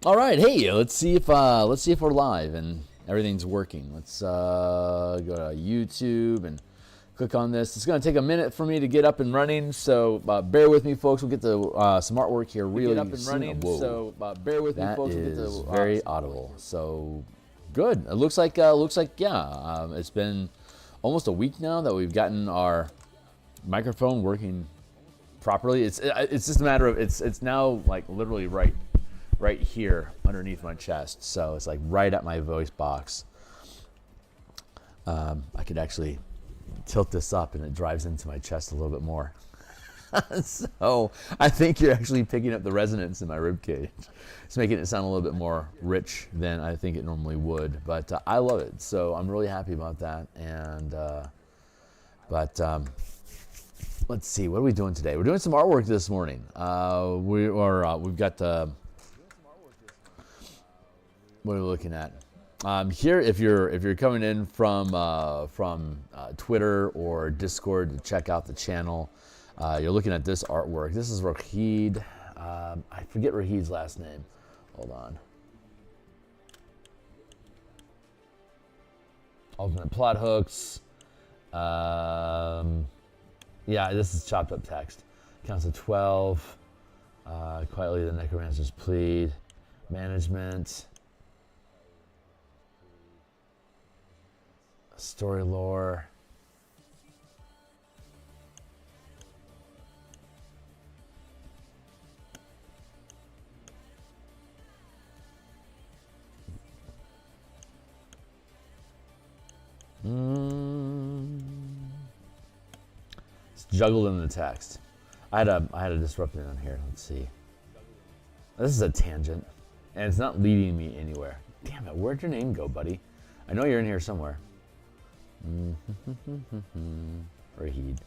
All right, hey, let's see if we're live and everything's working. Let's go to YouTube and click on this. It's going to take a minute for me to get up and running, so bear with me, folks. We'll get to some artwork here really up and soon. running, Whoa. so bear with me, folks. That We'll get is to very audible. So good. It looks like yeah. It's been almost a week now that we've gotten our microphone working properly. It's just a matter of it's now like literally right here underneath my chest, so it's like right at my voice box. I could actually tilt this up and it drives into my chest a little bit more. So I think you're actually picking up the resonance in my rib cage. It's making it sound a little bit more rich than I think it normally would, but I love it, so I'm really happy about that. And let's see, what are we doing today? We're doing some artwork this morning. We've got what are we looking at? Here, if you're coming in from Twitter or Discord to check out the channel, you're looking at this artwork. This is Rahid. I forget Rahid's last name. Hold on. Alternate plot hooks. Yeah, this is chopped up text. Counts of 12. Quietly the necromancers plead. Management. Story lore. It's juggled in the text. I had to disrupt it on here. Let's see. This is a tangent, and it's not leading me anywhere. Damn it! Where'd your name go, buddy? I know you're in here somewhere. Rahid.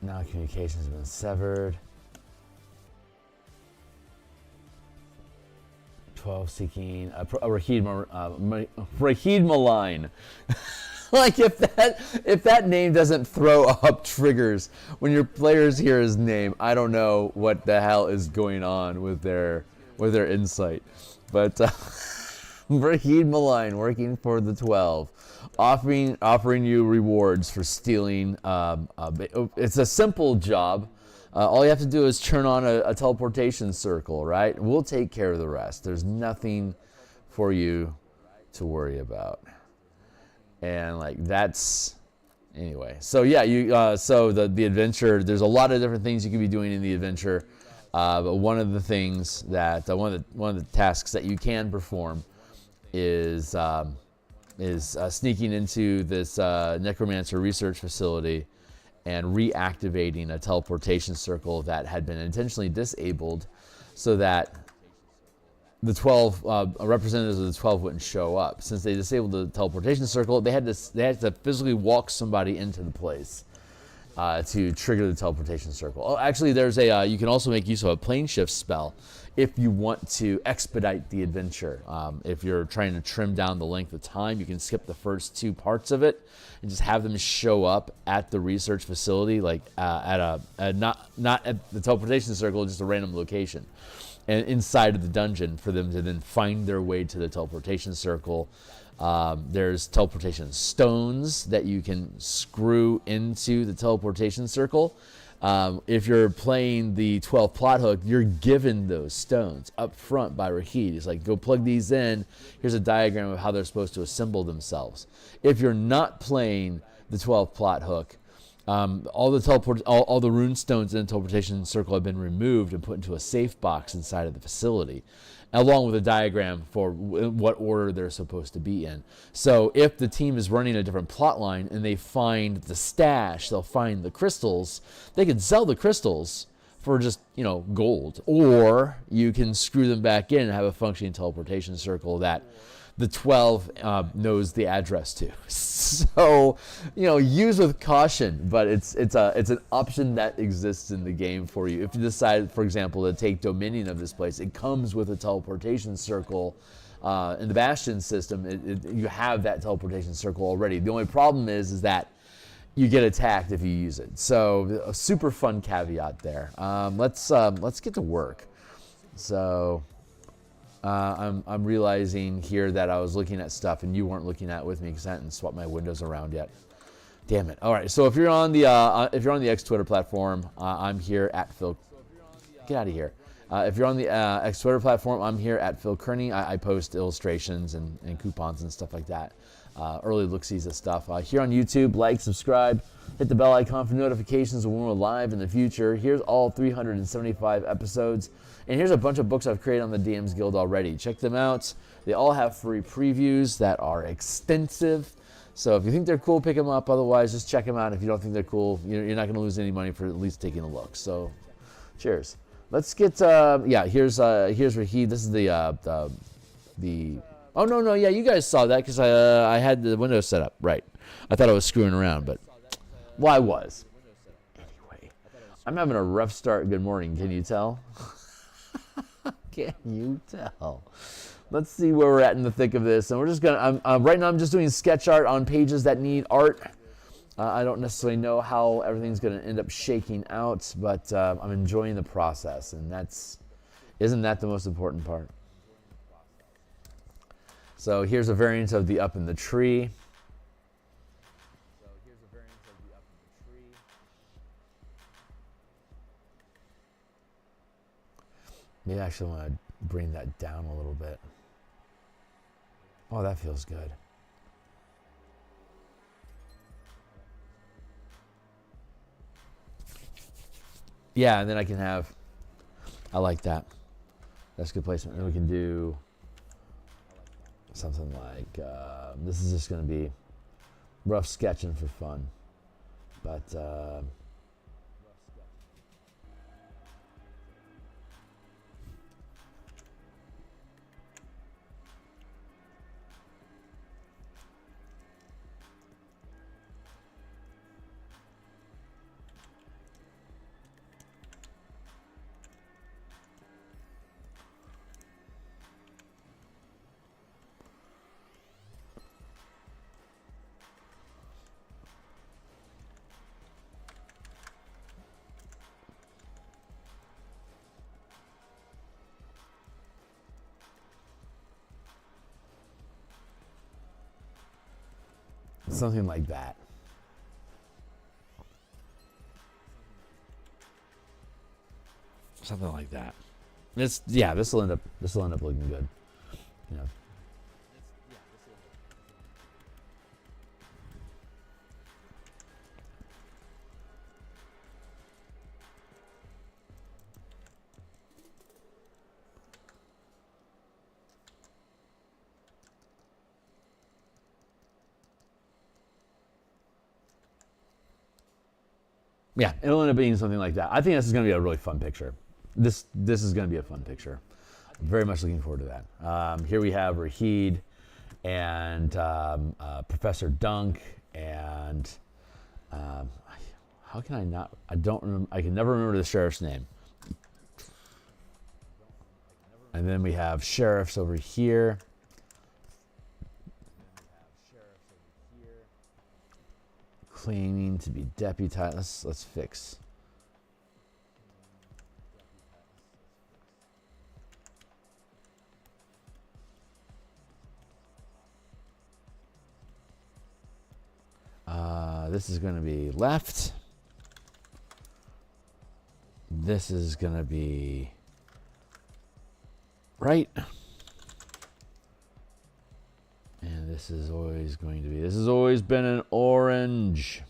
Now communications have been severed. 12 seeking Rahid Malign. Like if that name doesn't throw up triggers when your players hear his name, I don't know what the hell is going on with their insight. But Rahid Malign working for the 12, offering you rewards for stealing. It's a simple job. All you have to do is turn on a teleportation circle, right? We'll take care of the rest. There's nothing for you to worry about. And like that's anyway. So yeah, so the adventure. There's a lot of different things you could be doing in the adventure. But one of the things that one of the tasks that you can perform is sneaking into this necromancer research facility and reactivating a teleportation circle that had been intentionally disabled, so that the 12 representatives of the 12 wouldn't show up. Since they disabled the teleportation circle, they had to physically walk somebody into the place to trigger the teleportation circle. Oh, actually, there's you can also make use of a plane shift spell if you want to expedite the adventure. If you're trying to trim down the length of time, you can skip the first two parts of it and just have them show up at the research facility, like not at the teleportation circle, just a random location, and inside of the dungeon for them to then find their way to the teleportation circle. There's teleportation stones that you can screw into the teleportation circle. If you're playing the 12 plot hook, you're given those stones up front by Rahid. He's like, go plug these in. Here's a diagram of how they're supposed to assemble themselves. If you're not playing the 12 plot hook, all the rune stones in the teleportation circle have been removed and put into a safe box inside of the facility, along with a diagram for what order they're supposed to be in. So if the team is running a different plot line and they find the stash, they'll find the crystals, they can sell the crystals for just, gold. Or you can screw them back in and have a functioning teleportation circle that the 12 knows the address to. So, use with caution, but it's an option that exists in the game for you. If you decide, for example, to take dominion of this place, it comes with a teleportation circle. In the Bastion system, you have that teleportation circle already. The only problem is that you get attacked if you use it. So a super fun caveat there. Let's get to work. So I'm realizing here that I was looking at stuff and you weren't looking at it with me because I hadn't swapped my windows around yet. Damn it! All right, so if you're on the X Twitter platform, I'm here at Phil. Get out of here. If you're on the X Twitter platform, I'm here at Phil Kearney. I post illustrations and coupons and stuff like that. Early look-sees of stuff. Here on YouTube, like, subscribe, hit the bell icon for notifications when we're live in the future. Here's all 375 episodes. And here's a bunch of books I've created on the DMs Guild already. Check them out. They all have free previews that are extensive. So if you think they're cool, pick them up. Otherwise, just check them out. If you don't think they're cool, you're not going to lose any money for at least taking a look. So, cheers. Let's get here's Rahid. This is the oh no yeah, you guys saw that because I had the window set up right. I thought I was screwing around, but I was. Anyway, I'm having a rough start. Good morning. Can you tell? Can you tell? Let's see where we're at in the thick of this, and we're just gonna. Right now I'm just doing sketch art on pages that need art. I don't necessarily know how everything's going to end up shaking out, but I'm enjoying the process, and isn't that the most important part? So here's a variant of the up in the tree. Maybe I actually want to bring that down a little bit. Oh, that feels good. Yeah, and then I can have, I like that. That's good placement. And we can do something like, this is just going to be rough sketching for fun. But, something like that. Something like that. This will end up looking good. You know. Yeah, it'll end up being something like that. I think this is going to be a really fun picture. This is going to be a fun picture. I'm very much looking forward to that. Here we have Rahid and Professor Dunk and how can I not? I don't remember. I can never remember the sheriff's name. And then we have sheriffs over here. Claiming to be deputized. Let's fix. This is going to be left. This is going to be right. And this is always going to be, this has always been an orange.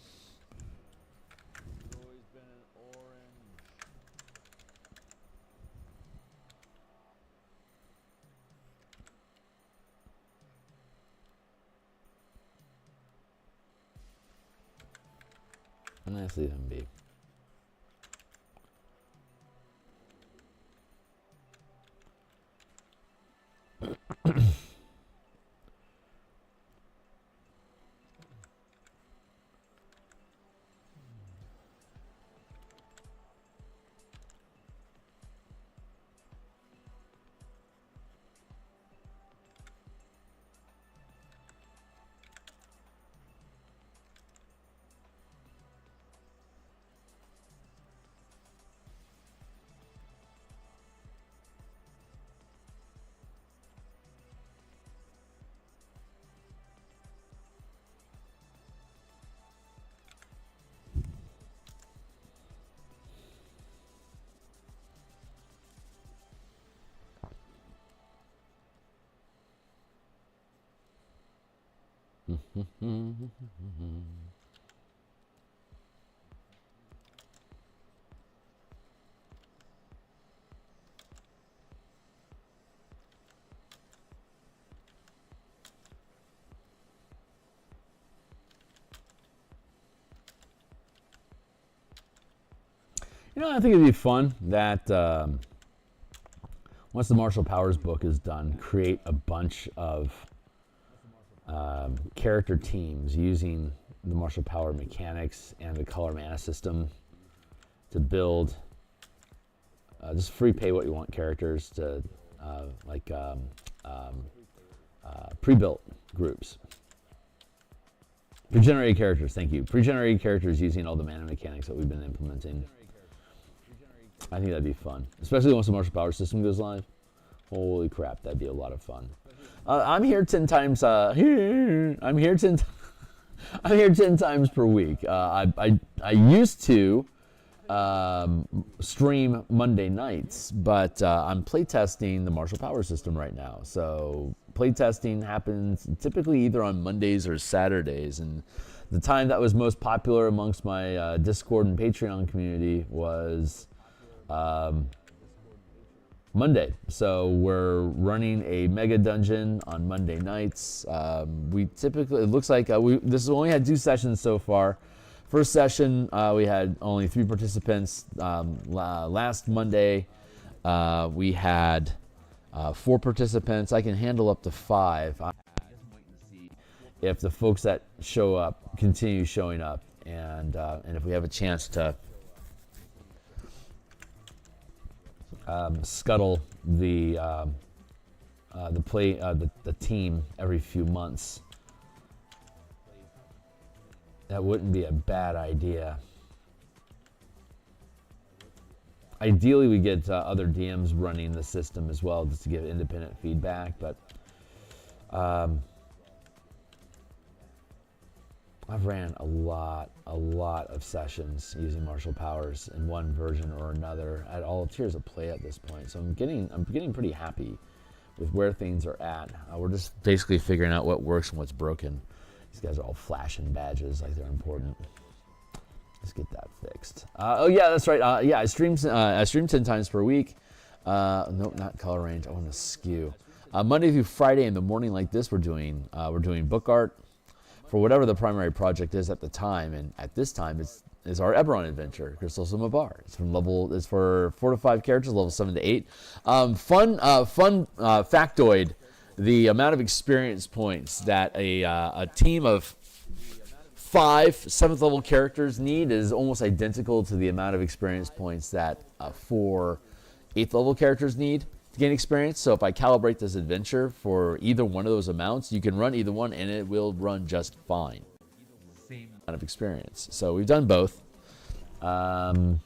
And let's leave him be. You know, I think it'd be fun that once the Martial Powers book is done, create a bunch of character teams using the Martial Power mechanics and the color mana system to build just free pay what you want characters to pre-built groups. Pre-generated characters, thank you. Pre-generated characters using all the mana mechanics that we've been implementing. I think that'd be fun, especially once the Martial Power system goes live. Holy crap, that'd be a lot of fun. I'm here 10 times. I'm here 10. I'm here 10 times per week. I used to stream Monday nights, but I'm playtesting the Martial Power system right now. So playtesting happens typically either on Mondays or Saturdays, and the time that was most popular amongst my Discord and Patreon community was Monday. So we're running a mega dungeon on Monday nights. We typically, it looks like this only had 2 sessions so far. First session, we had only 3 participants. Last Monday, we had 4 participants. I can handle up to 5. I'm just waiting to see if the folks that show up continue showing up, and if we have a chance to scuttle the team every few months. That wouldn't be a bad idea. Ideally, we get other DMs running the system as well, just to give independent feedback. But I've ran a lot of sessions using Martial Powers in one version or another at all tiers of play at this point. So I'm getting pretty happy with where things are at. We're just basically figuring out what works and what's broken. These guys are all flashing badges like they're important. Let's get that fixed. Oh yeah, that's right. Yeah, I stream 10 times per week. Nope, not color range. I want to skew. Monday through Friday in the morning like this, we're doing book art for whatever the primary project is at the time, and at this time is our Eberron adventure, Crystal Summa Bar. It's for 4 to 5 characters, level 7 to 8. Fun factoid: the amount of experience points that a team of 5 7th level characters need is almost identical to the amount of experience points that 4 8th level characters need to gain experience. So if I calibrate this adventure for either one of those amounts, you can run either one and it will run just fine. Same amount of experience. So we've done both. And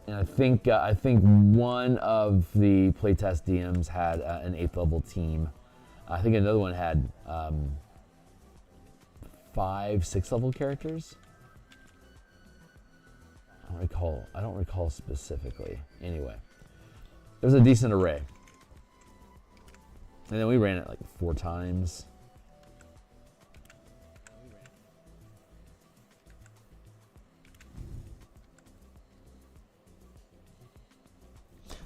I think one of the playtest DMs had an 8th level team. I think another one had 5 6th level characters. I don't recall specifically. Anyway, there's a decent array. And then we ran it like 4 times.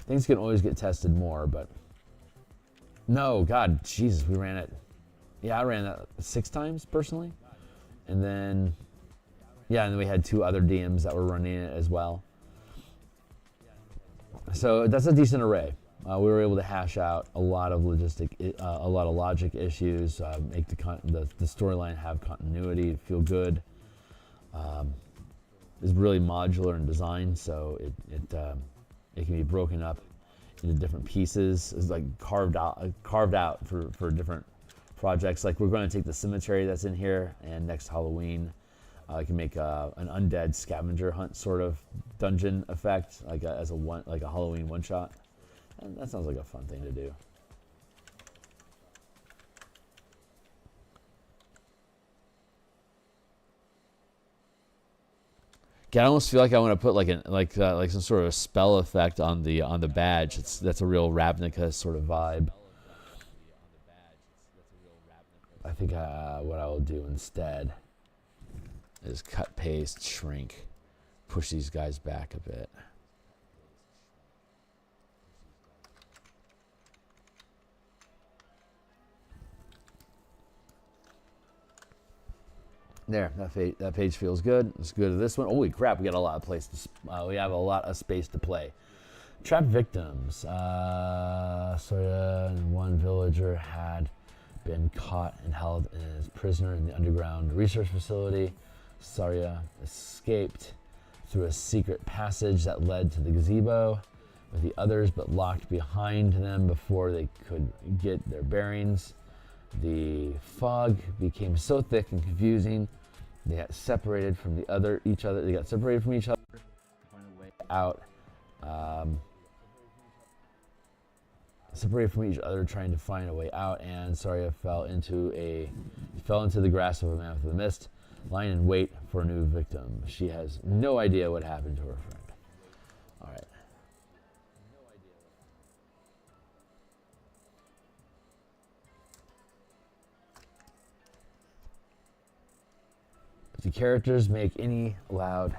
Things can always get tested more, but no, God, Jesus, we ran it. Yeah, I ran that 6 times personally. And then, yeah, and then we had 2 other DMs that were running it as well. So that's a decent array. We were able to hash out a lot of logic issues, make the storyline have continuity, feel good. It's really modular in design, so it can be broken up into different pieces. It's like carved out for different projects. Like we're going to take the cemetery that's in here, and next Halloween, I can make an undead scavenger hunt sort of dungeon effect, like a Halloween one shot. And that sounds like a fun thing to do. I almost feel like I want to put like some sort of spell effect on the badge. That's a real Ravnica sort of vibe. I think what I will do instead is cut, paste, shrink, push these guys back a bit. There, that page feels good. Let's go to this one. Holy crap, we got a lot of place to, we have a lot of space to play. Trapped victims. Soya and one villager had been caught and held as prisoner in the underground research facility. Sarya escaped through a secret passage that led to the gazebo with the others, but locked behind them before they could get their bearings. The fog became so thick and confusing, they got separated from each other. They got separated from each other to find a way out. Separated from each other, trying to find a way out, and Sarya fell into the grasp of a man with the mist, lying in wait for a new victim. She has no idea what happened to her friend. All right. If the characters make any loud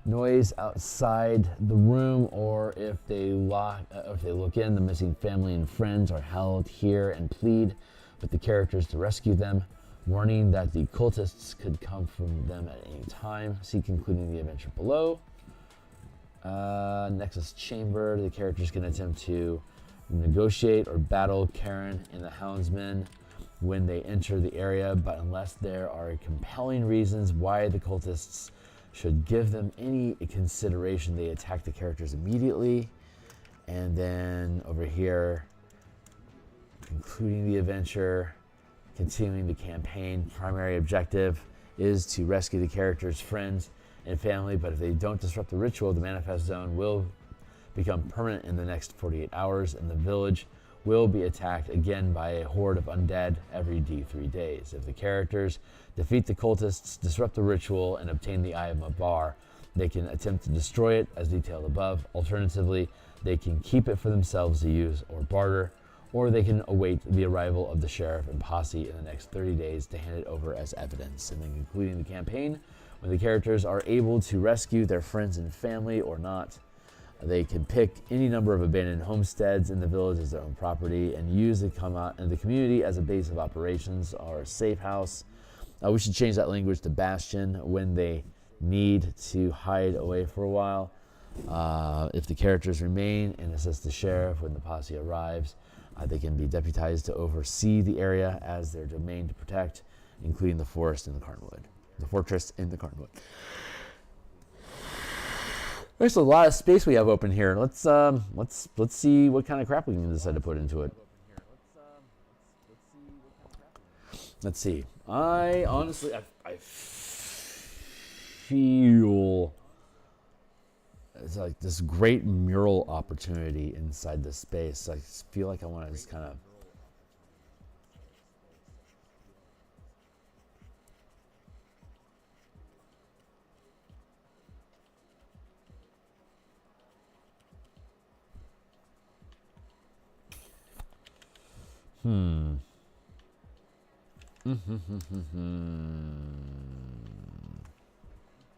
noise outside the room, or if they look in, the missing family and friends are held here and plead with the characters to rescue them, warning that the cultists could come from them at any time. See concluding the adventure below. Nexus Chamber. The characters can attempt to negotiate or battle Karen and the Houndsmen when they enter the area, but unless there are compelling reasons why the cultists should give them any consideration, they attack the characters immediately. And then over here, concluding the adventure, continuing the campaign. Primary objective is to rescue the characters' friends and family, but if they don't disrupt the ritual, the manifest zone will become permanent in the next 48 hours, and the village will be attacked again by a horde of undead every D3 days. If the characters defeat the cultists, disrupt the ritual, and obtain the Eye of Mabar, they can attempt to destroy it as detailed above. Alternatively, they can keep it for themselves to use or barter, or they can await the arrival of the sheriff and posse in the next 30 days to hand it over as evidence. And then concluding the campaign, when the characters are able to rescue their friends and family or not, they can pick any number of abandoned homesteads in the village as their own property and use the community as a base of operations or a safe house. We should change that language to bastion when they need to hide away for a while. If the characters remain and assist the sheriff when the posse arrives, they can be deputized to oversee the area as their domain to protect, including the forest and the Carnwood. The fortress in the Carnwood. There's a lot of space we have open here. Let's see what kind of crap we can decide to put into it. Let's see. I honestly, I feel it's like this great mural opportunity inside this space. I feel like I want to just kind of.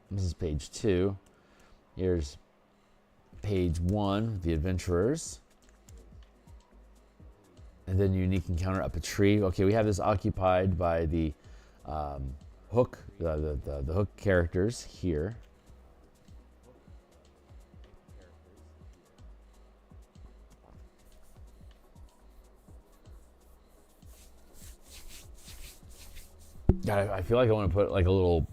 This is page 2. Here's page 1, the adventurers. And then unique encounter up a tree. Okay, we have this occupied by the hook, the hook characters here. God, I feel like I want to put like a little.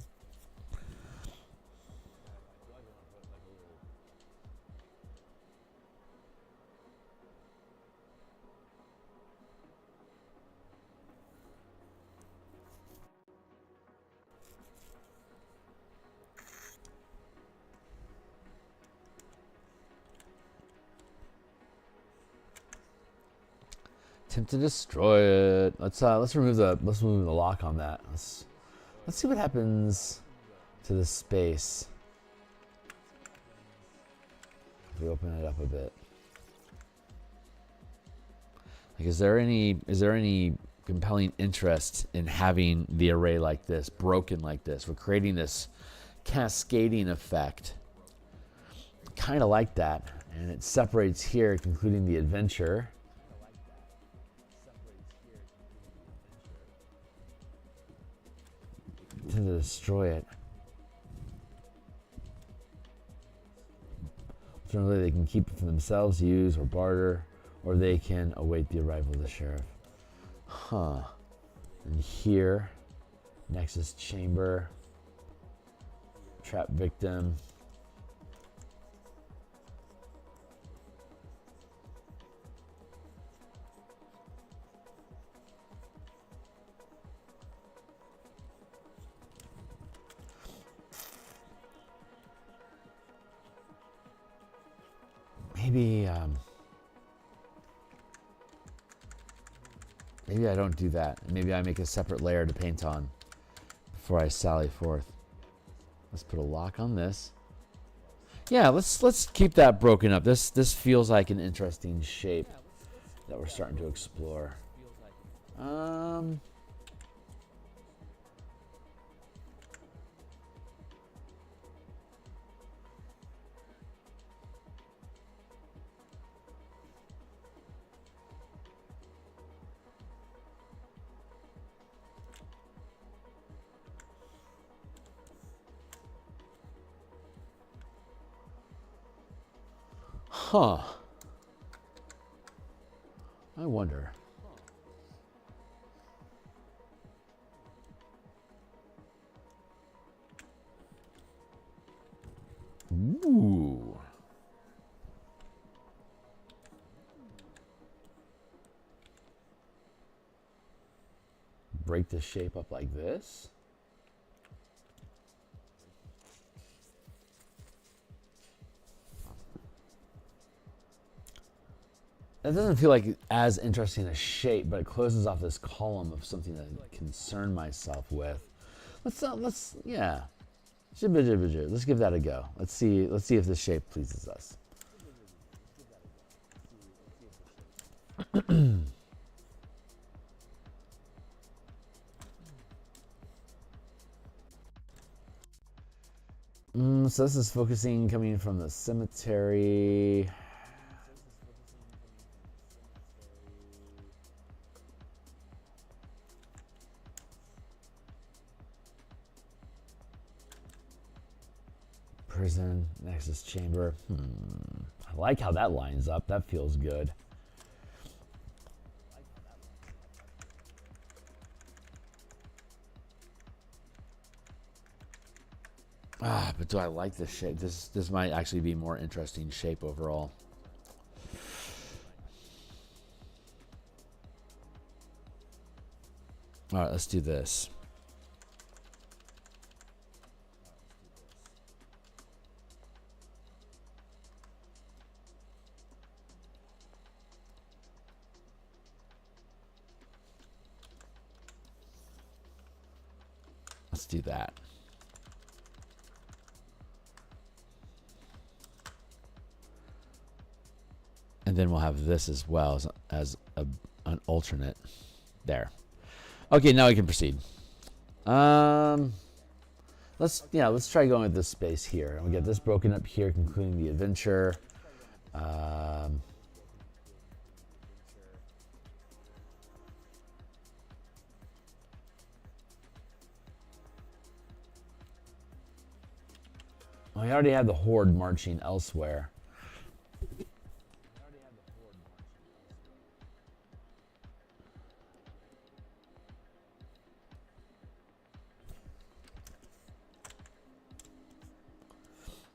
Attempt to destroy it. Let's remove the lock on that. Let's see what happens to this space. If we open it up a bit. Like, is there any compelling interest in having the array like this, broken like this. We're creating this cascading effect. Kind of like that. And it separates here, concluding the adventure. To destroy it. Generally, they can keep it for themselves, use, or barter, or they can await the arrival of the sheriff. Huh. And here, Nexus Chamber, Trap Victim. Maybe I don't do that. Maybe I make a separate layer to paint on before I sally forth. Let's put a lock on this. Yeah, let's keep that broken up. This feels like an interesting shape that we're starting to explore. Huh. I wonder. Ooh. Break the shape up like this. That doesn't feel like as interesting a shape, but it closes off this column of something that I concern myself with. Yeah. Let's give that a go. Let's see if this shape pleases us. So this is focusing coming from the cemetery. Prison, Nexus Chamber. I like how that lines up. That feels good. But do I like this shape? This might actually be more interesting shape overall. All right, let's do this. Let's do that. And then we'll have this as well as an alternate there. Okay, now we can proceed. Let's try going with this space here. And we get this broken up here, concluding the adventure. We already have the horde marching elsewhere.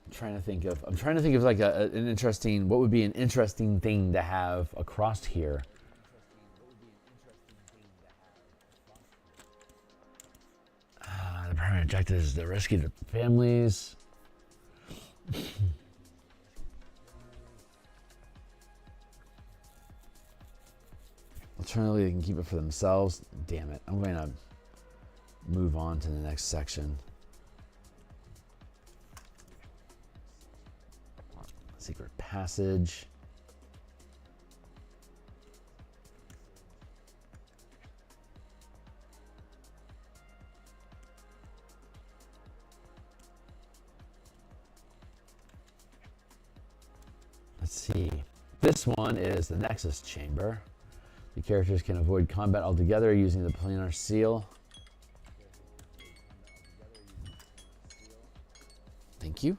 I'm trying to think of like an interesting, what would be an interesting thing to have across here. The primary objective is to rescue the families. Alternatively, they can keep it for themselves. Damn it. I'm going to move on to the next section. Secret passage. Let's see. This one is the Nexus Chamber. The characters can avoid combat altogether using the planar seal. Thank you.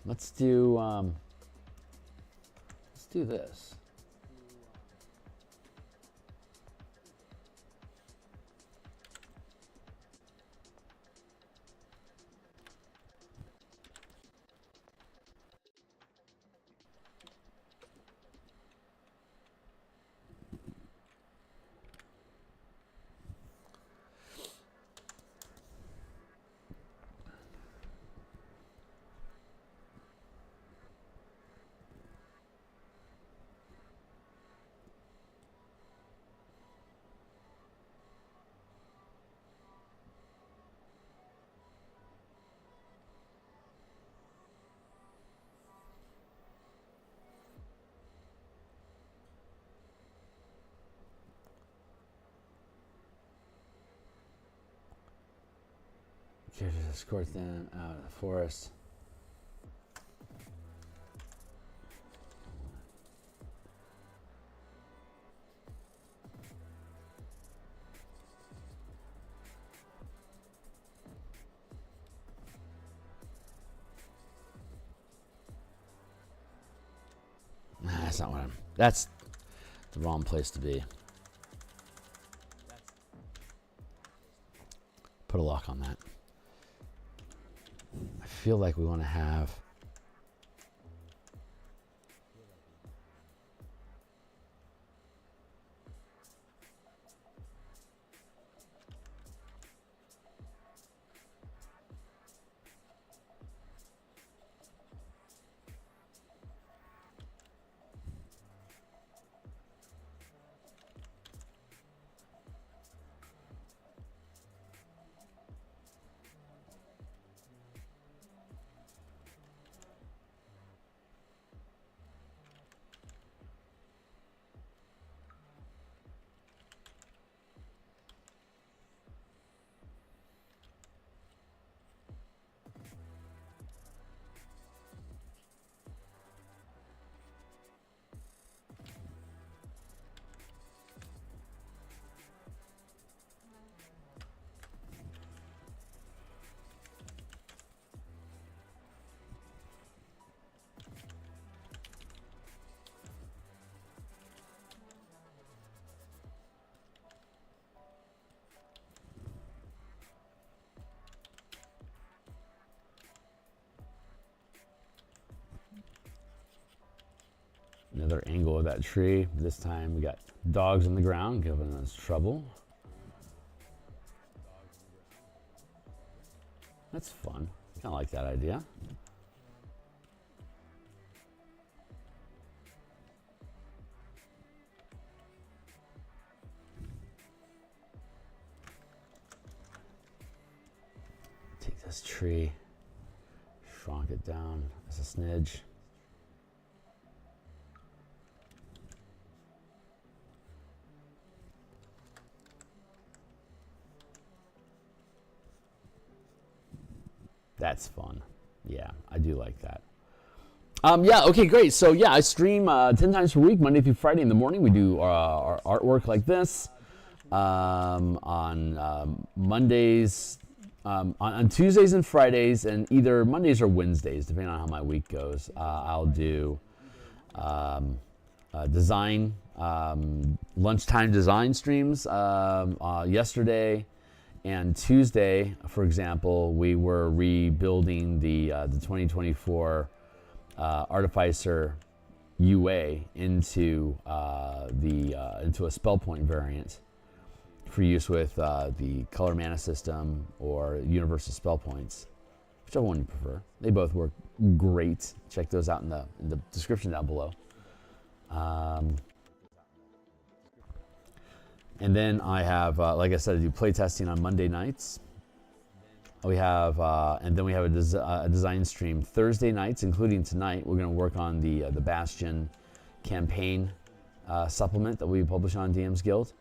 Let's do this. Characters escort them out of the forest. That's not what I'm. That's the wrong place to be. Put a lock on that. I feel like we want to have. Another angle of that tree. This time we got dogs on the ground giving us trouble. That's fun. Kind of like that idea. Take this tree, shrunk it down as a smidge. That's fun. Yeah, I do like that. Yeah, okay, great. So yeah, I stream 10 times per week, Monday through Friday in the morning. We do our artwork like this. On Mondays, on Tuesdays and Fridays, and either Mondays or Wednesdays, depending on how my week goes, I'll do design, lunchtime design streams. Yesterday and Tuesday, for example, we were rebuilding the 2024 Artificer UA into a spell point variant for use with the color mana system or universal spell points, whichever one you prefer. They both work great. Check those out in the description down below. And then I have, like I said, I do play testing on Monday nights. We have, and then we have a design stream Thursday nights, including tonight. We're going to work on the Bastion campaign supplement that we publish on DMsGuild,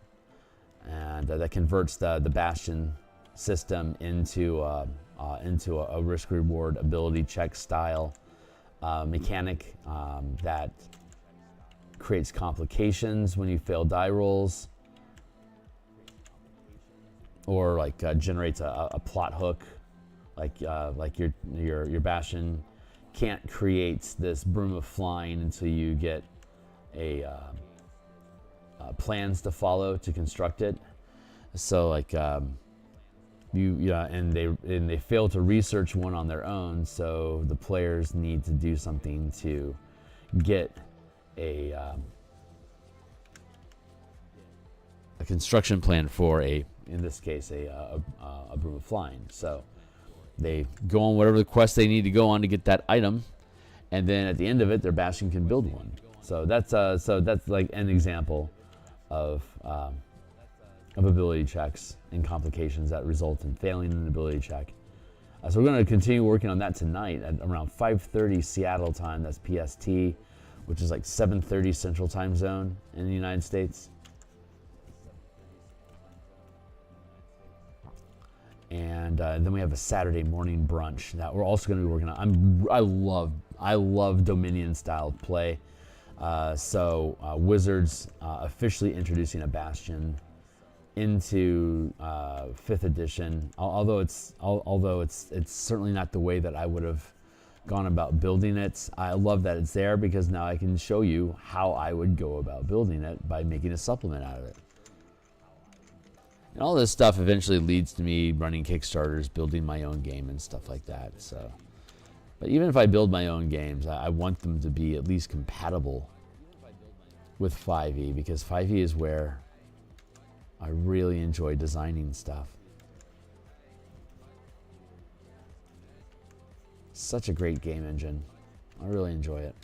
and that converts the Bastion system into into a risk-reward ability check style mechanic that creates complications when you fail die rolls, or like generates a plot hook, like your Bastion can't create this broom of flying until you get a plans to follow to construct it. So like and they fail to research one on their own, so the players need to do something to get a construction plan for in this case a broom of flying. So they go on whatever the quest they need to go on to get that item, and then at the end of it, their Bastion can build one. So that's like an example of ability checks and complications that result in failing an ability check. So we're going to continue working on that tonight at around 5:30 Seattle time. That's PST, which is like 7:30 Central Time Zone in the United States. And then we have a Saturday morning brunch that we're also going to be working on. I love Dominion style play. So Wizards officially introducing a Bastion into 5th edition. Although it's certainly not the way that I would have gone about building it. I love that it's there because now I can show you how I would go about building it by making a supplement out of it. And all this stuff eventually leads to me running Kickstarters, building my own game and stuff like that. So, but even if I build my own games, I want them to be at least compatible with 5e, because 5e is where I really enjoy designing stuff. Such a great game engine. I really enjoy it.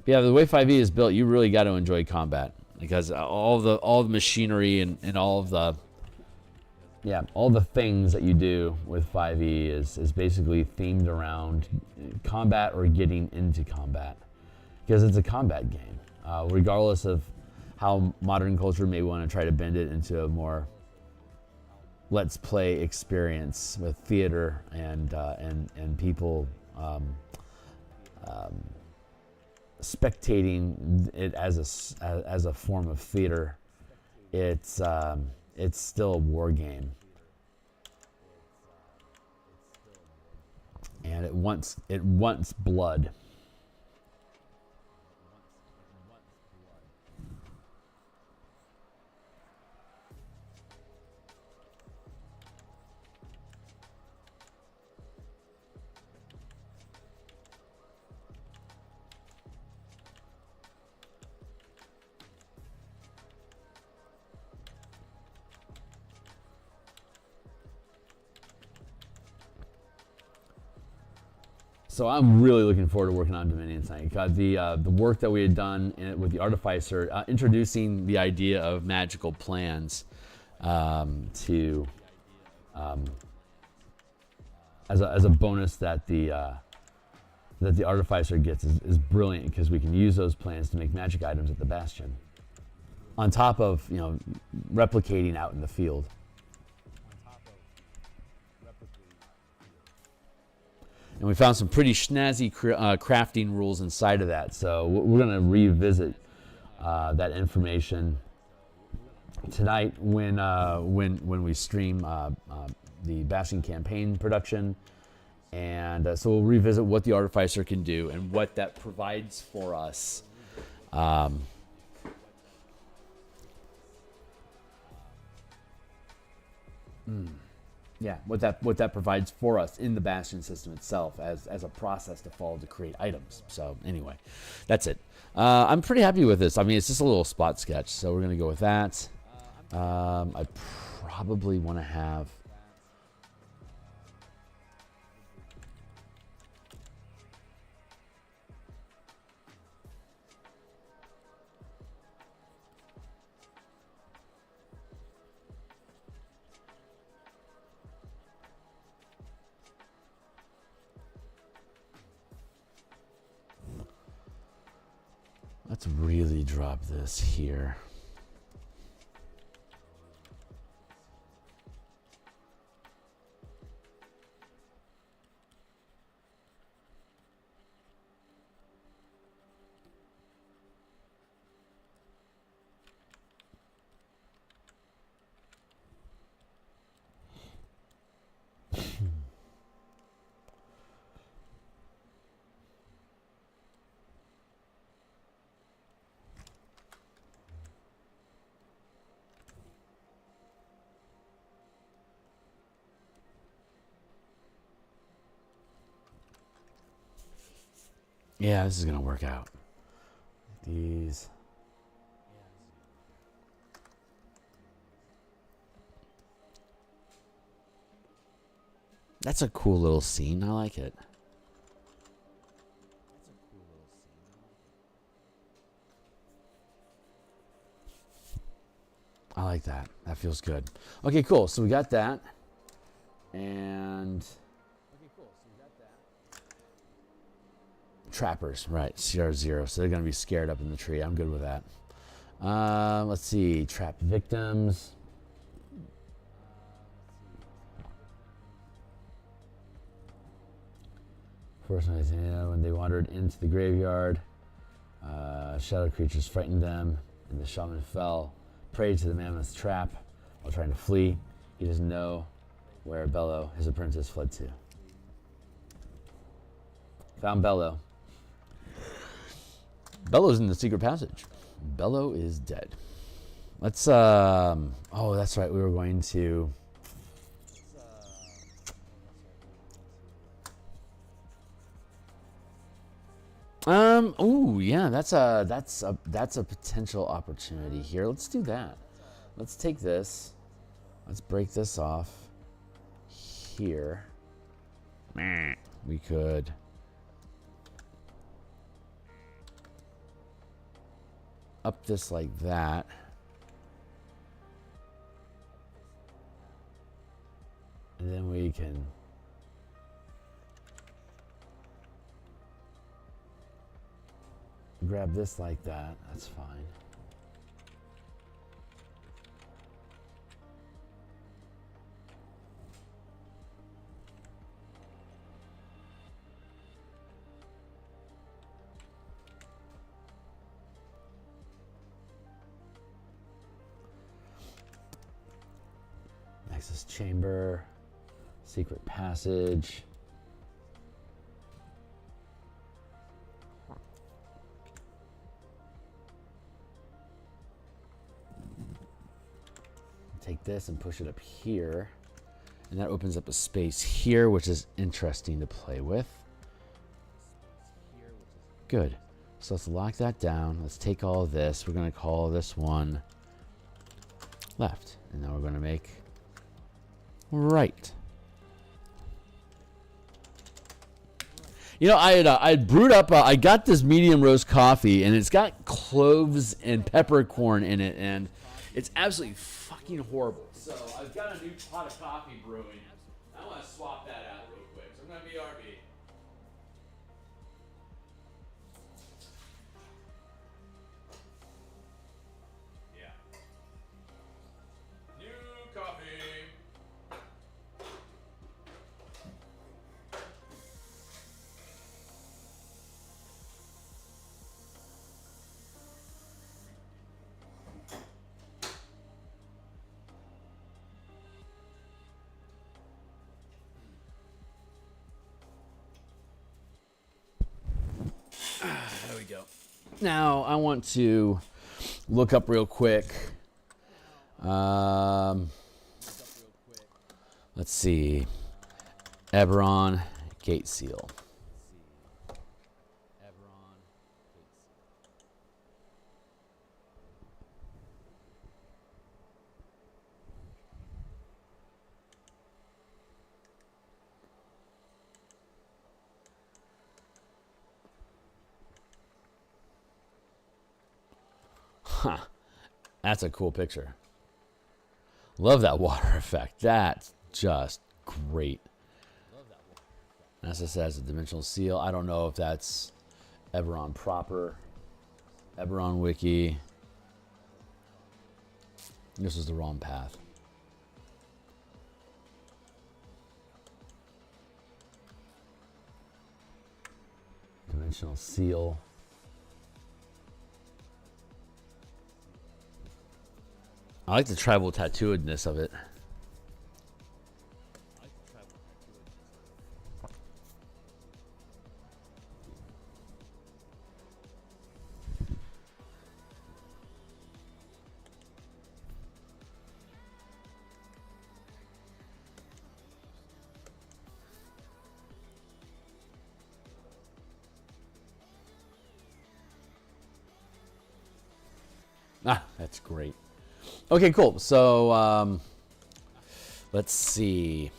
But yeah, the way 5e is built, you really got to enjoy combat, because all the machinery and all the things that you do with 5e is basically themed around combat or getting into combat, because it's a combat game. Regardless of how modern culture may want to try to bend it into a more let's play experience with theater and people spectating it as a form of theater, it's still a war game, and it wants blood. So I'm really looking forward to working on Dominion tonight. Because the work that we had done with the Artificer, introducing the idea of magical plans as a bonus that the Artificer gets is brilliant, because we can use those plans to make magic items at the Bastion, on top of replicating out in the field. And we found some pretty snazzy crafting rules inside of that. So we're going to revisit that information tonight when we stream the Bastion campaign production. And so we'll revisit what the Artificer can do and what that provides for us. Yeah, what that provides for us in the Bastion system itself as a process to follow to create items. So anyway, that's it. I'm pretty happy with this. I mean, it's just a little spot sketch, so we're gonna go with that. I probably want to have. Let's really drop this here. Yeah, this is gonna work out. These. That's a cool little scene. I like it. I like that. That feels good. Okay, cool. So we got that. And trappers, right? CR0. So they're going to be scared up in the tree. I'm good with that. Let's see. Trap victims. First night, when they wandered into the graveyard, shadow creatures frightened them, and the shaman fell prey to the mammoth's trap while trying to flee. He doesn't know where Bello, his apprentice, fled to. Found Bello. Bello's in the secret passage. Bello is dead. Let's, oh, that's right. We were going to... Ooh, yeah, that's a potential opportunity here. Let's do that. Let's take this. Let's break this off here. We could up this like that. And then we can grab this like that. That's fine. Access chamber, secret passage. Take this and push it up here, and that opens up a space here, which is interesting to play with. Good. So let's lock that down. Let's take all of this. We're going to call this one left, and now we're going to make right. You know, I brewed up. I got this medium roast coffee, and it's got cloves and peppercorn in it, and it's absolutely fucking horrible. So I've got a new pot of coffee brewing. I want to swap that out real quick. So I'm gonna BRB. Yeah. New coffee. There we go. Now I want to look up real quick. Let's see. Eberron Gate Seal. Huh. That's a cool picture. Love that water effect. That's just great. As I said, as a dimensional seal. I don't know if that's Eberron proper. Eberron Wiki. This is the wrong path. Dimensional seal. I like the tribal tattooedness of it. Ah, that's great. Okay, cool. So, let's see.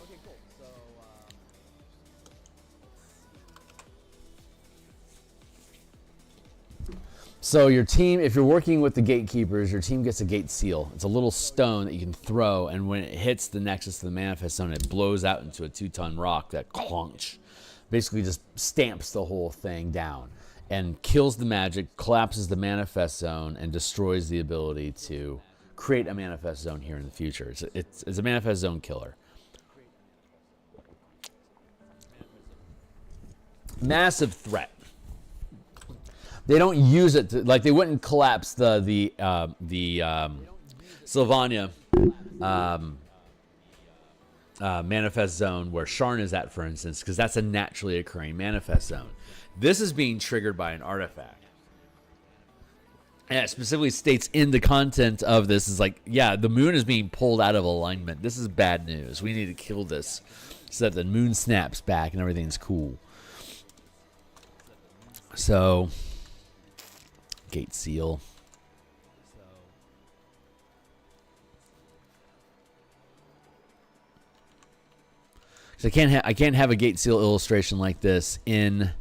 So your team, if you're working with the gatekeepers, your team gets a gate seal. It's a little stone that you can throw, and when it hits the nexus of the manifest zone, it blows out into a 2-ton rock that clonks. Basically just stamps the whole thing down and kills the magic, collapses the manifest zone, and destroys the ability to create a manifest zone here in the future. It's a manifest zone killer. Massive threat. They don't use it to, like, they wouldn't collapse the Sylvania manifest zone where Sharn is at, for instance, because that's a naturally occurring manifest zone. This is being triggered by an artifact. And it specifically states in the content of this is like, yeah, the moon is being pulled out of alignment. This is bad news. We need to kill this so that the moon snaps back and everything's cool. So, gate seal. So I can't have a gate seal illustration like this in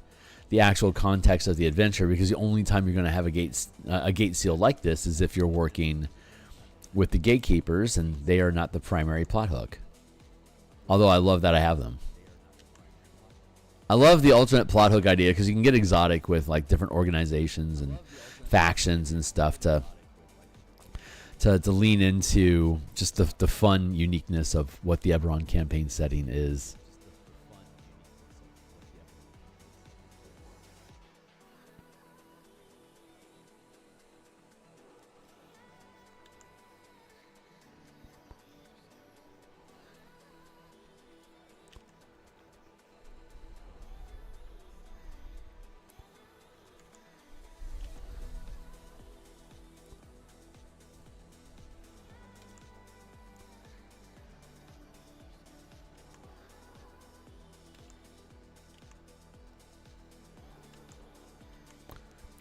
the actual context of the adventure, because the only time you're going to have a gate seal like this is if you're working with the gatekeepers and they are not the primary plot hook. Although I love that I have them. I love the alternate plot hook idea because you can get exotic with like different organizations and factions and stuff to lean into just the fun uniqueness of what the Eberron campaign setting is.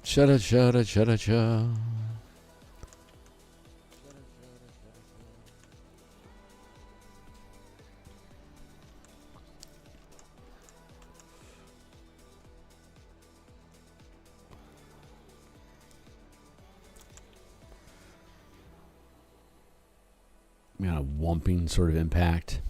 Cha-da-cha-da-cha-da-cha. A whumping sort of impact.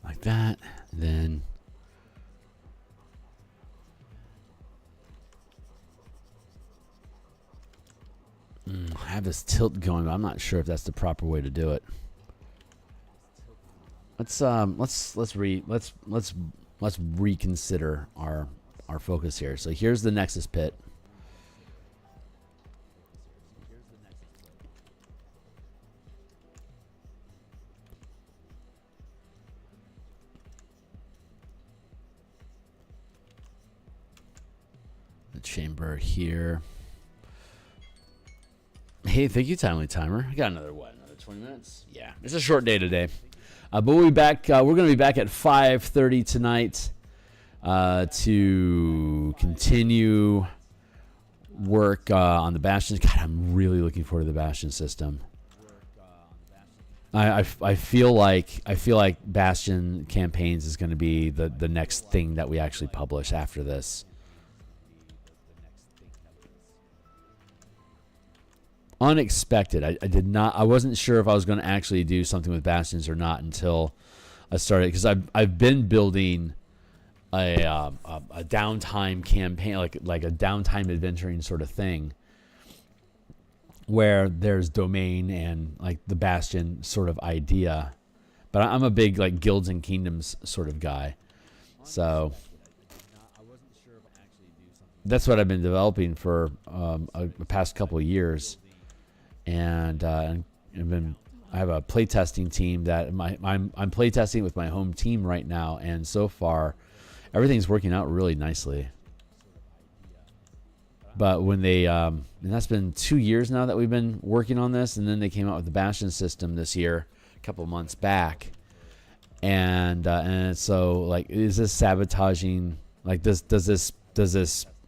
Like that, then I have this tilt going, but I'm not sure if that's the proper way to do it. Let's reconsider our focus here. So here's the Nexus pit. the chamber here. Hey, thank you, Timely Timer. I got another 20 minutes? Yeah, it's a short day today. But we'll be back. We're going to be back at 5:30 tonight to continue work on the Bastions. God, I'm really looking forward to the Bastion system. I feel like Bastion campaigns is going to be the next thing that we actually publish after this. Unexpected. I wasn't sure if I was going to actually do something with Bastions or not until I started, because I've been building a downtime campaign, like a downtime adventuring sort of thing, where there's domain and like the Bastion sort of idea. But I'm a big like guilds and kingdoms sort of guy, so that's what I've been developing for the past couple of years. And I have a playtesting team that I'm playtesting with my home team right now, and so far everything's working out really nicely. But when they and that's been 2 years now that we've been working on this, and then they came out with the Bastion system this year, a couple months back, and so like, is this sabotaging? Like, does this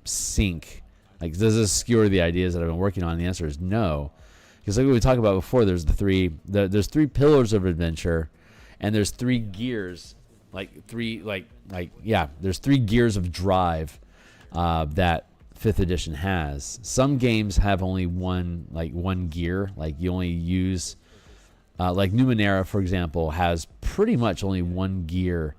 sink? Like, does this skewer the ideas that I've been working on? And the answer is no. Because like we talked about before, there's there's three pillars of adventure, and there's three gears, there's three gears of drive that 5th edition has. Some games have only one gear, like you only use, like Numenera, for example, has pretty much only one gear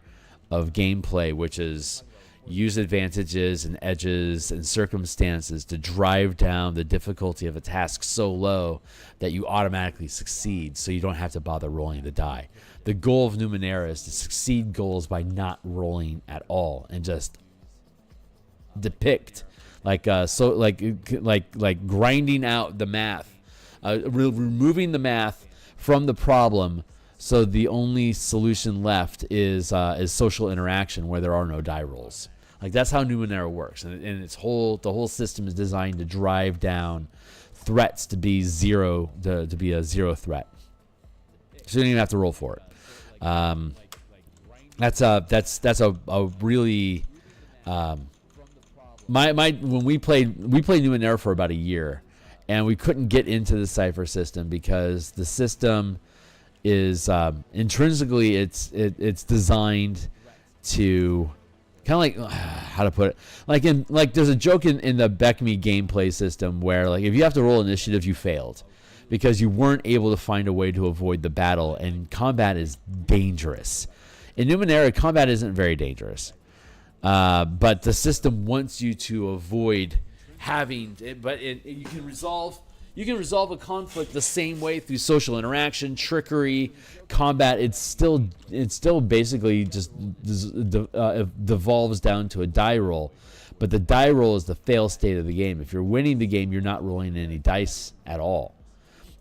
of gameplay, which is use advantages and edges and circumstances to drive down the difficulty of a task so low that you automatically succeed, so you don't have to bother rolling the die. The goal of Numenera is to succeed goals by not rolling at all and just depict like grinding out the math, removing the math from the problem, so the only solution left is social interaction where there are no die rolls. Like, that's how Numenera works, and the whole system is designed to drive down threats to be zero, to be a zero threat. So you don't even have to roll for it. That's a really when we played Numenera for about a year, and we couldn't get into the Cypher system because the system is intrinsically it's designed to kind of like, how to put it, like there's a joke in the Beckme gameplay system where, like, if you have to roll initiative, you failed because you weren't able to find a way to avoid the battle, and combat is dangerous. In Numenera, combat isn't very dangerous, but the system wants you to avoid having it, but you can resolve a conflict the same way through social interaction, trickery, combat. It's still basically just devolves down to a die roll, but the die roll is the fail state of the game. If you're winning the game, you're not rolling any dice at all,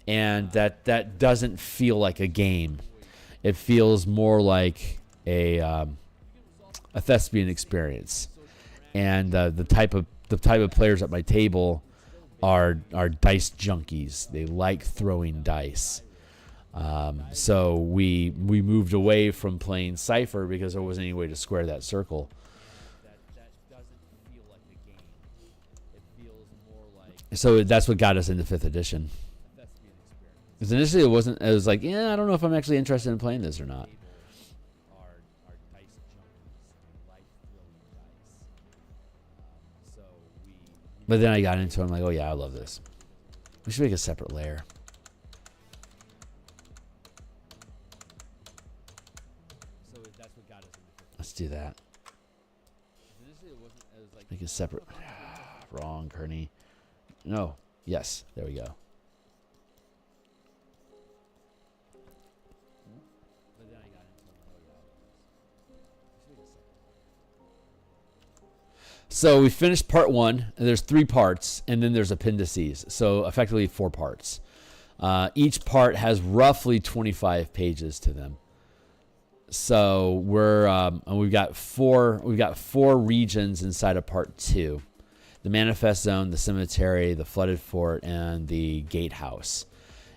and that doesn't feel like a game. It feels more like a thespian experience, and the type of players at my table are dice junkies. They like throwing dice. So we moved away from playing Cypher because there wasn't any way to square that circle. So that's what got us into 5th edition. Because initially it was like, yeah, I don't know if I'm actually interested in playing this or not. But then I got into it. I'm like, oh yeah, I love this. We should make a separate layer. Let's do that. Make it separate. Wrong, Kearney. No. Yes. There we go. So we finished part 1, and there's 3 parts, and then there's appendices. So effectively 4 parts. Each part has roughly 25 pages to them. So we've got four regions inside of part 2. the Manifest Zone, the Cemetery, the Flooded Fort, and the Gatehouse.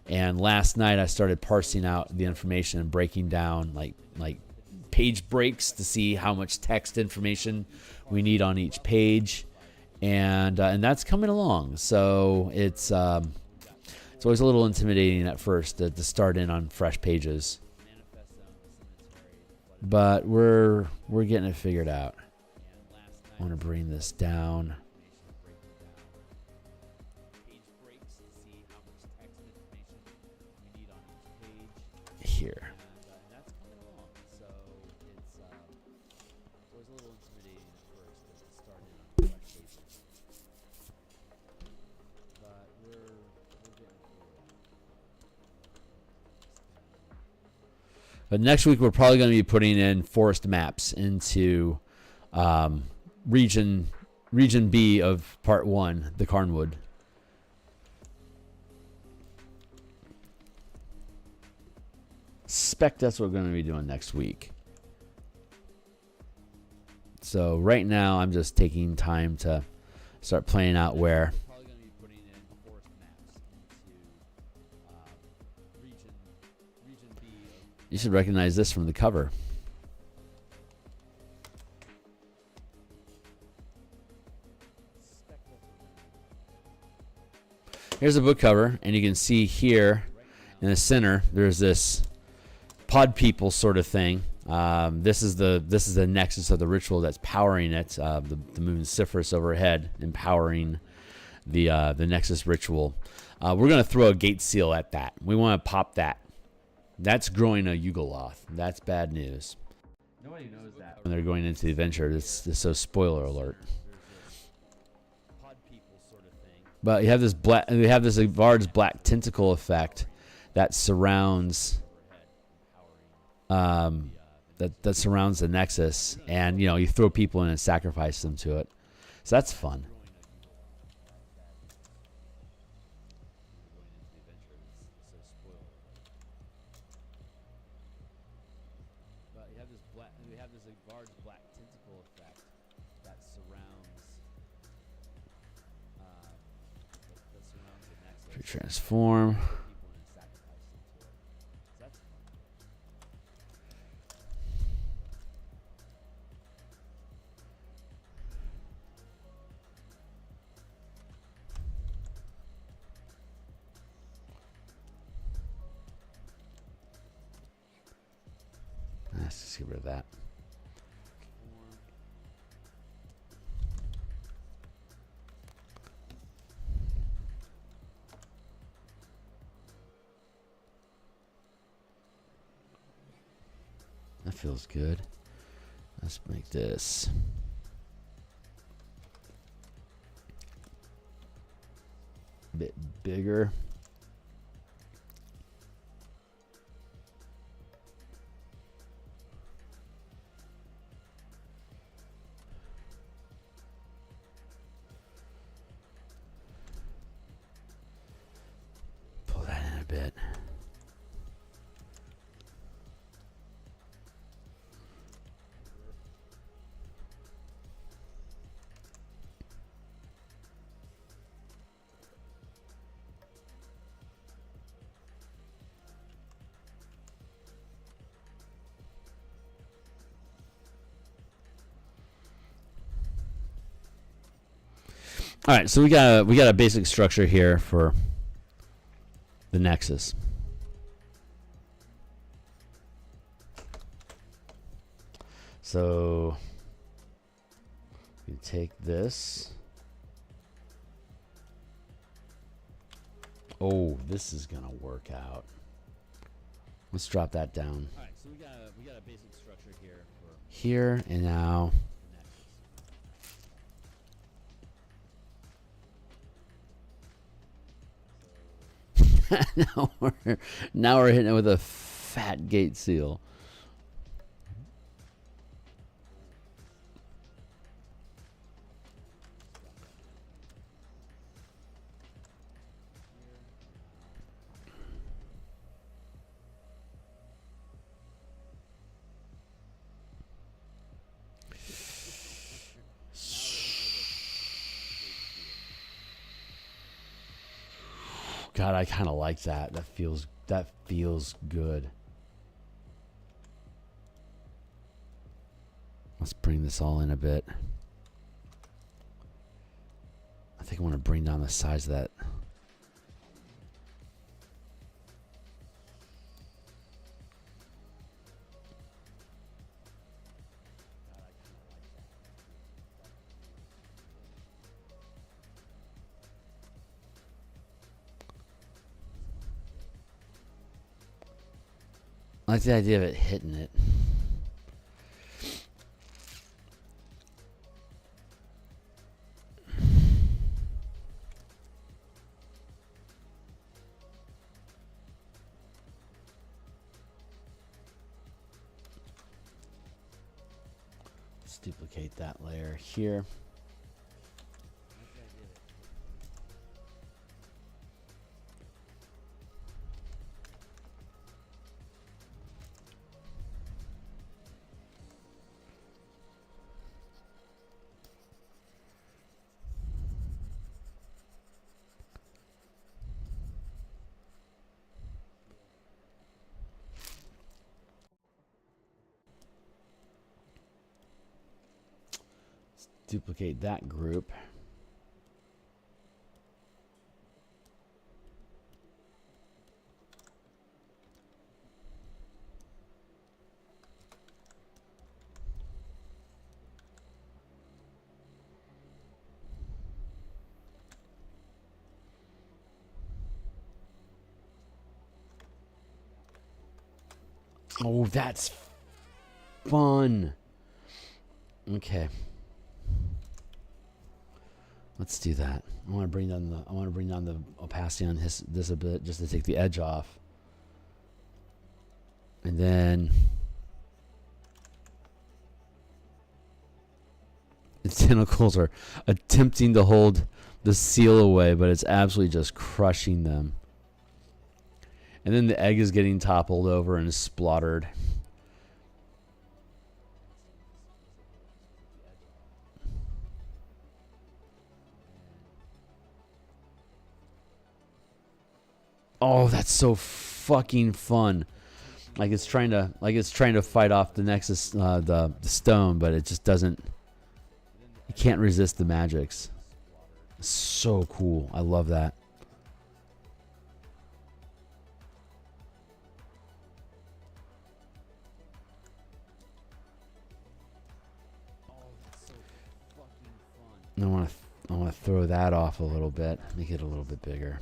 And last night I started parsing out the information and breaking down like page breaks to see how much text information we need on each page, and that's coming along. So it's always a little intimidating at first to start in on fresh pages, but we're getting it figured out. I want to bring this down. Here. But next week we're probably going to be putting in forest maps into region B of part 1, the Carnwood. Suspect that's what we're going to be doing next week. So right now I'm just taking time to start planning out where. You should recognize this from the cover. Here's a book cover, and you can see here in the center there's this pod people sort of thing. This is the nexus of the ritual that's powering it. The moon Sifris overhead, empowering the nexus ritual. We're gonna throw a gate seal at that. We want to pop that. That's growing a Yugoloth. That's bad news. Nobody knows that when they're going into the adventure. So spoiler alert. But you have this black. We have this large black tentacle effect that surrounds. That surrounds the nexus, and you throw people in and sacrifice them to it. So that's fun. Transform. Let's just get rid of that. That feels good. Let's make this. A bit bigger. Pull that in a bit. All right, so we got a basic structure here for the Nexus. So we take this. Oh, this is gonna work out. Let's drop that down. All right, so we got a basic structure here for here and now. now we're hitting it with a fat gate seal. God, I kind of like that. That feels good. Let's bring this all in a bit. I think I want to bring down the size of that. I like the idea of it hitting it. Let's duplicate that layer here. Duplicate that group. Oh, that's fun. Okay. Let's do that. I want to bring down the opacity on this a bit just to take the edge off. And then the tentacles are attempting to hold the seal away, but it's absolutely just crushing them. And then the egg is getting toppled over and splottered. Oh, that's so fucking fun! Like it's trying to fight off the Nexus, the stone, but it just doesn't. You can't resist the magics. It's so cool. I love that. I want to throw that off a little bit, make it a little bit bigger.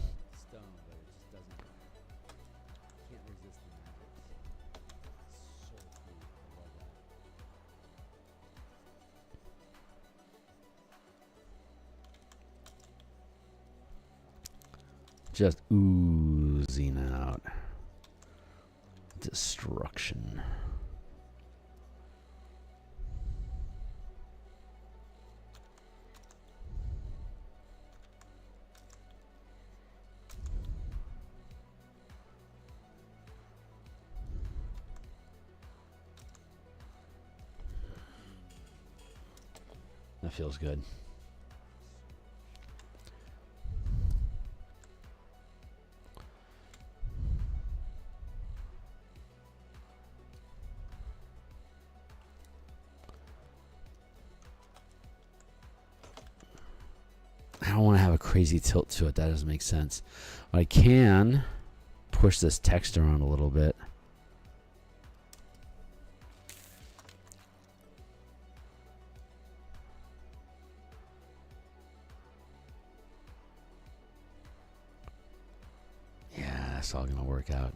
Just oozing out destruction. That feels good. I don't want to have a crazy tilt to it. That doesn't make sense. But I can push this text around a little bit. Yeah, that's all gonna work out.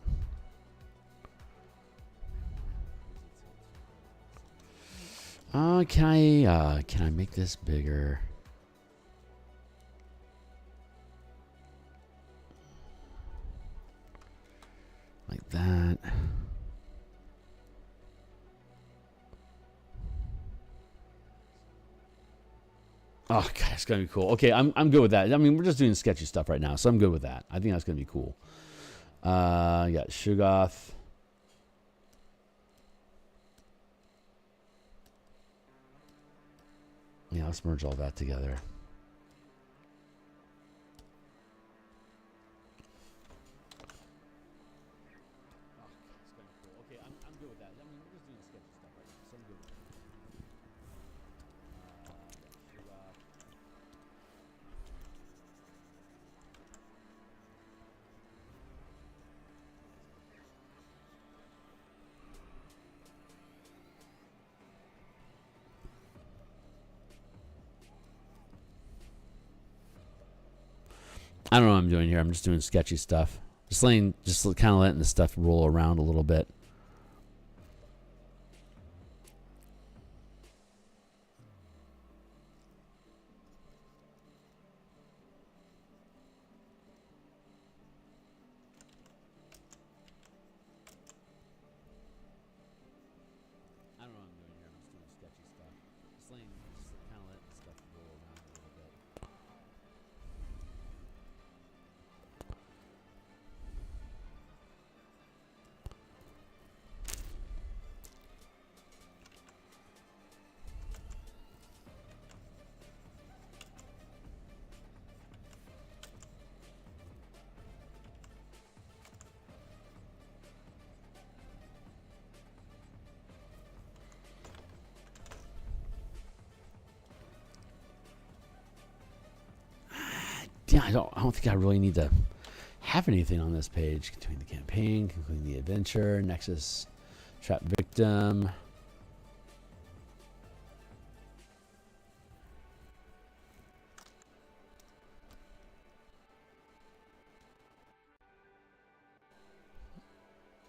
Can I make this bigger? Like that. Oh, God, it's gonna be cool. Okay, I'm good with that. I mean, we're just doing sketchy stuff right now, so I'm good with that. I think that's gonna be cool. I got Shugoth. Yeah, let's merge all that together. good with that. I mean, we're just doing sketchy stuff right now, so I'm good with that. Shoot off. I don't know what I'm doing here. I'm just doing sketchy stuff. Just kind of letting the stuff roll around a little bit. I don't know what I'm doing here. I'm just doing sketchy stuff. Just kind of letting the stuff roll around a little bit. Yeah, I don't think I really need to have anything on this page. Continuing the campaign, concluding the adventure, Nexus, trap victim.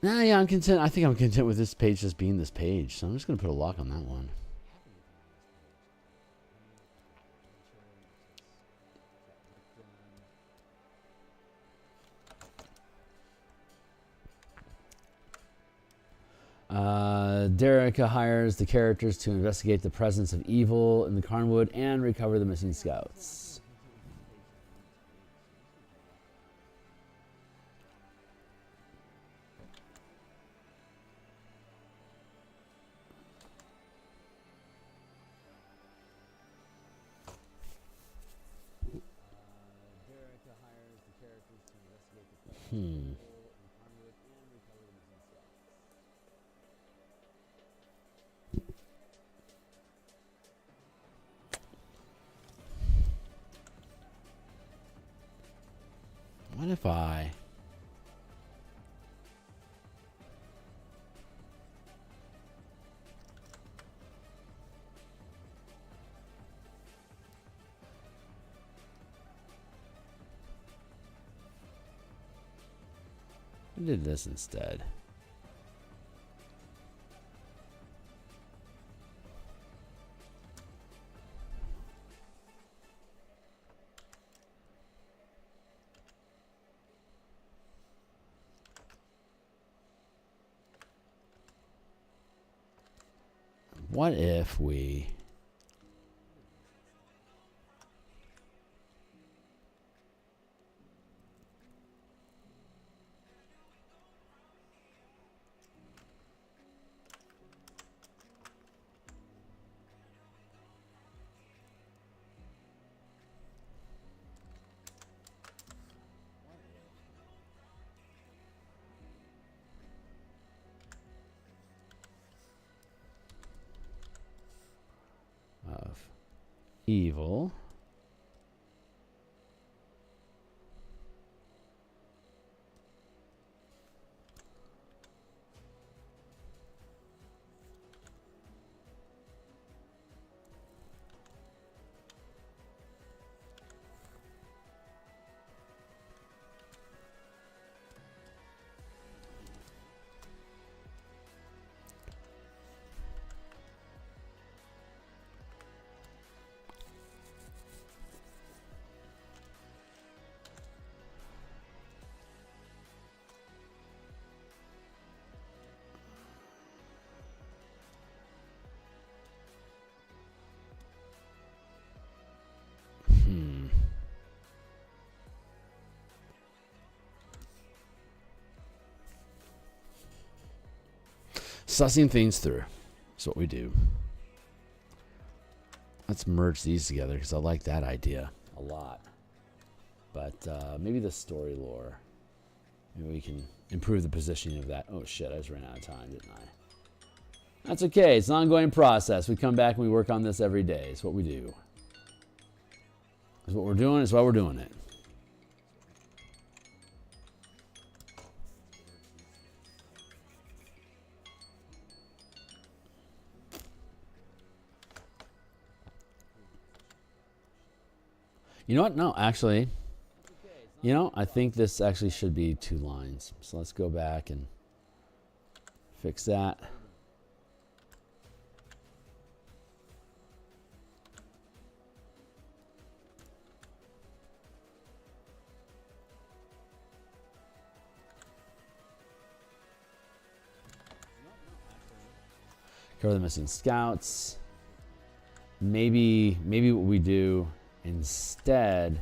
Nah, yeah, I'm content. I think I'm content with this page just being this page. So I'm just going to put a lock on that one. Derica hires the characters to investigate the presence of evil in the Carnwood and recover the missing scouts. What if I... I did this instead. What if we... of evil. Sussing things through. That's what we do. Let's merge these together because I like that idea a lot. But maybe the story lore. Maybe we can improve the positioning of that. Oh shit, I just ran out of time, didn't I? That's okay. It's an ongoing process. We come back and we work on this every day. It's what we do. It's what we're doing. It's why we're doing it. You know what? No, actually, you know, I think this actually should be 2 lines. So let's go back and fix that. Cover the missing scouts. Maybe what we do instead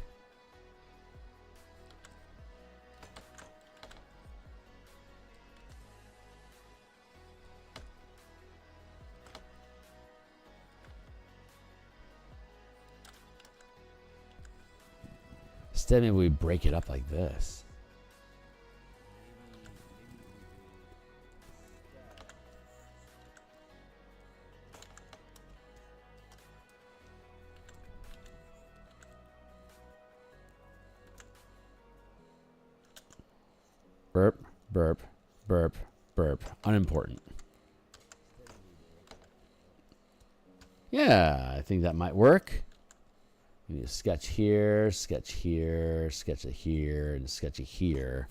maybe we break it up like this. Burp, burp, burp, burp. Unimportant. Yeah, I think that might work. You need a sketch here, sketch here, sketch it here, and sketch it here.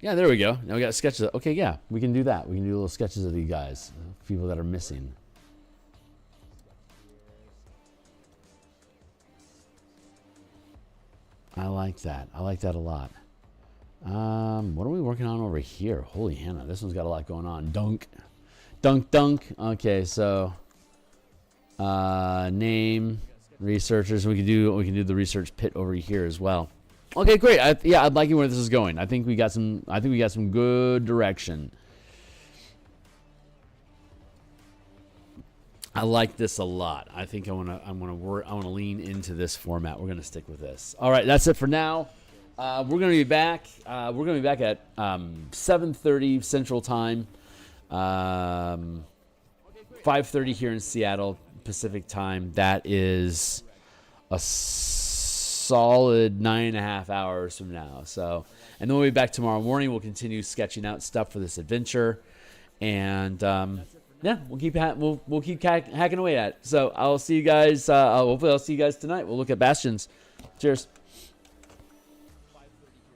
Yeah, there we go. Now we got sketches. Okay, yeah, we can do that. We can do little sketches of these guys, people that are missing. I like that. I like that a lot. What are we working on over here? Holy Hannah, this one's got a lot going on. Dunk, dunk, dunk. Okay, so name researchers. We can do the research pit over here as well. Okay, great. Yeah, I'm liking where this is going. I think we got some good direction. I like this a lot. I think I want to lean into this format. We're going to stick with this. All right, that's it for now. We're going to be back. We're going to be back at 7:30 Central Time, 5:30 here in Seattle Pacific Time. That is a solid 9.5 hours from now. So, and then we'll be back tomorrow morning. We'll continue sketching out stuff for this adventure, and yeah, we'll keep hacking away at it. So I'll see you guys. Hopefully, I'll see you guys tonight. We'll look at Bastions. Cheers.